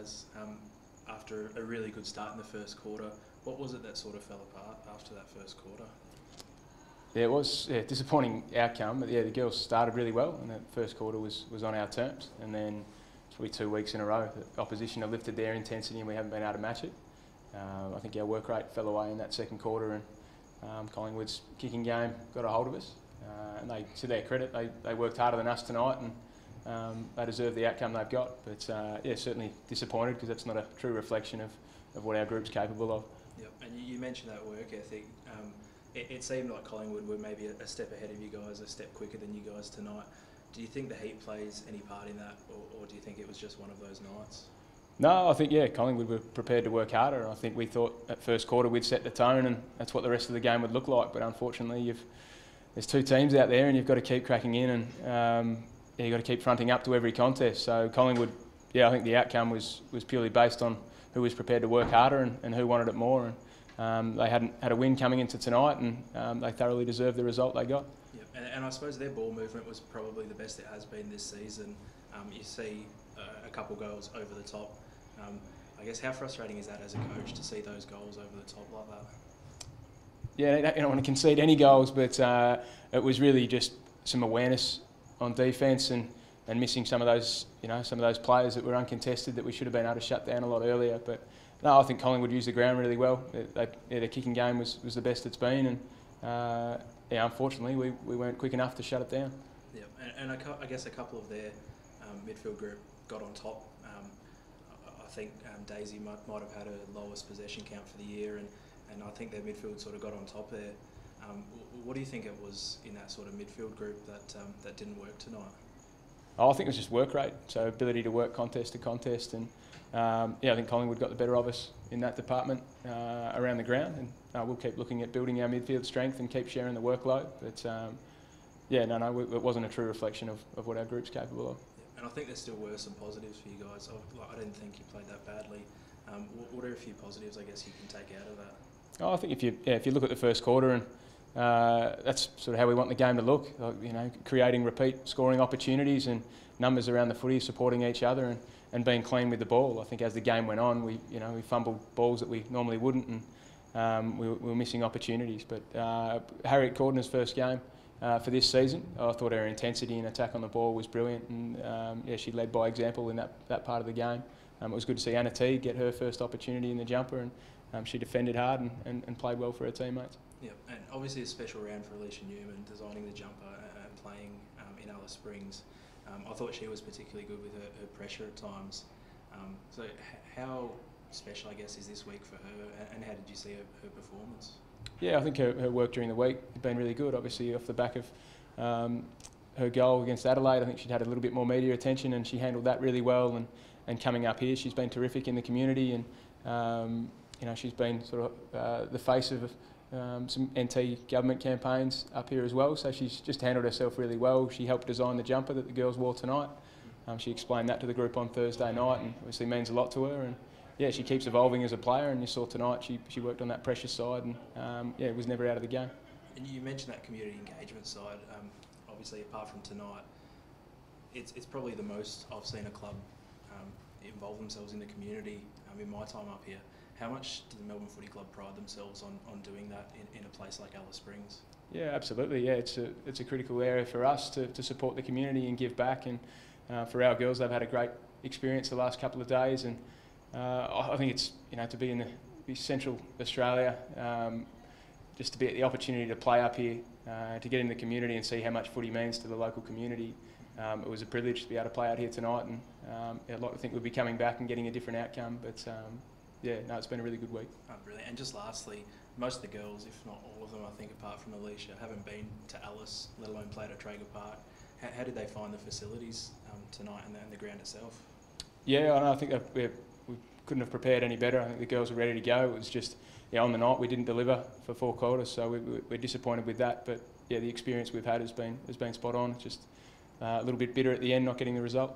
guys after a really good start in the first quarter. What was it that sort of fell apart after that first quarter? Yeah, it was a disappointing outcome, but yeah, the girls started really well, and that first quarter was on our terms, and then probably 2 weeks in a row, the opposition have lifted their intensity and we haven't been able to match it. I think our work rate fell away in that second quarter, and Collingwood's kicking game got a hold of us. And they, to their credit, they worked harder than us tonight, and they deserve the outcome they've got. But yeah, certainly disappointed because that's not a true reflection of what our group's capable of. Yep, and you mentioned that work ethic. It seemed like Collingwood were maybe a step ahead of you guys, a step quicker than you guys tonight. Do you think the heat plays any part in that, or do you think it was just one of those nights? No, I think, yeah, Collingwood were prepared to work harder. I think we thought at first quarter we'd set the tone and that's what the rest of the game would look like. But unfortunately, there's 2 teams out there and you've got to keep cracking in, and yeah, you've got to keep fronting up to every contest. So Collingwood, yeah, I think the outcome was purely based on who was prepared to work harder and who wanted it more. And they hadn't had a win coming into tonight, and they thoroughly deserved the result they got. Yep. And I suppose their ball movement was probably the best it has been this season. You see a couple goals over the top. I guess how frustrating is that as a coach to see those goals over the top like that? Yeah, you don't want to concede any goals, but it was really just some awareness on defence and missing some of those, some of those players that were uncontested that we should have been able to shut down a lot earlier. But no, I think Collingwood used the ground really well. Their kicking game was the best it's been, and yeah, unfortunately we weren't quick enough to shut it down. Yeah, and I guess a couple of their midfield group got on top. I think Daisy might have had her lowest possession count for the year, and I think their midfield sort of got on top there. What do you think it was in that sort of midfield group that didn't work tonight? Oh, I think it was just work rate, so ability to work contest to contest, and yeah, I think Collingwood got the better of us in that department around the ground, and we'll keep looking at building our midfield strength and keep sharing the workload. But yeah, no, it wasn't a true reflection of what our group's capable of. And I think there still were some positives for you guys. I didn't think you played that badly. What are a few positives, I guess, you can take out of that? Oh, I think if you look at the first quarter, and that's sort of how we want the game to look. Creating repeat scoring opportunities and numbers around the footy, supporting each other, and being clean with the ball. I think as the game went on, we fumbled balls that we normally wouldn't, and we were missing opportunities. But Harriet Cordoner's first game for this season, I thought her intensity and attack on the ball was brilliant, and yeah, she led by example in that part of the game. It was good to see Anna T get her first opportunity in the jumper, and she defended hard and played well for her teammates. Yeah, and obviously a special round for Alicia Newman, designing the jumper and playing in Alice Springs. I thought she was particularly good with her pressure at times. So how special, I guess, is this week for her, and how did you see her performance? Yeah, I think her work during the week has been really good. Obviously, off the back of her goal against Adelaide, I think she'd had a little bit more media attention, and she handled that really well. And coming up here, she's been terrific in the community, and she's been sort of the face of some NT government campaigns up here as well. So she's just handled herself really well. She helped design the jumper that the girls wore tonight. She explained that to the group on Thursday night, and obviously means a lot to her. And yeah, she keeps evolving as a player, and you saw tonight she worked on that pressure side, and yeah, it was never out of the game. And you mentioned that community engagement side. Obviously, apart from tonight, it's probably the most I've seen a club involve themselves in the community in my time up here. How much do the Melbourne Footy Club pride themselves on doing that in a place like Alice Springs? Yeah, absolutely. Yeah, it's a critical area for us to support the community and give back. And for our girls, they've had a great experience the last couple of days. And I think it's to be in Central Australia, just to be at the opportunity to play up here, to get in the community and see how much footy means to the local community. It was a privilege to be able to play out here tonight, and I'd like to think we'll be coming back and getting a different outcome. But yeah, no, it's been a really good week. Oh, brilliant. And just lastly, most of the girls, if not all of them, I think, apart from Alicia, haven't been to Alice, let alone played at Traeger Park. How did they find the facilities tonight and the ground itself? Yeah, I think we couldn't have prepared any better. I think the girls were ready to go. It was just on the night we didn't deliver for 4 quarters, so we're disappointed with that. But yeah, the experience we've had has been spot on. It's just a little bit bitter at the end, not getting the result.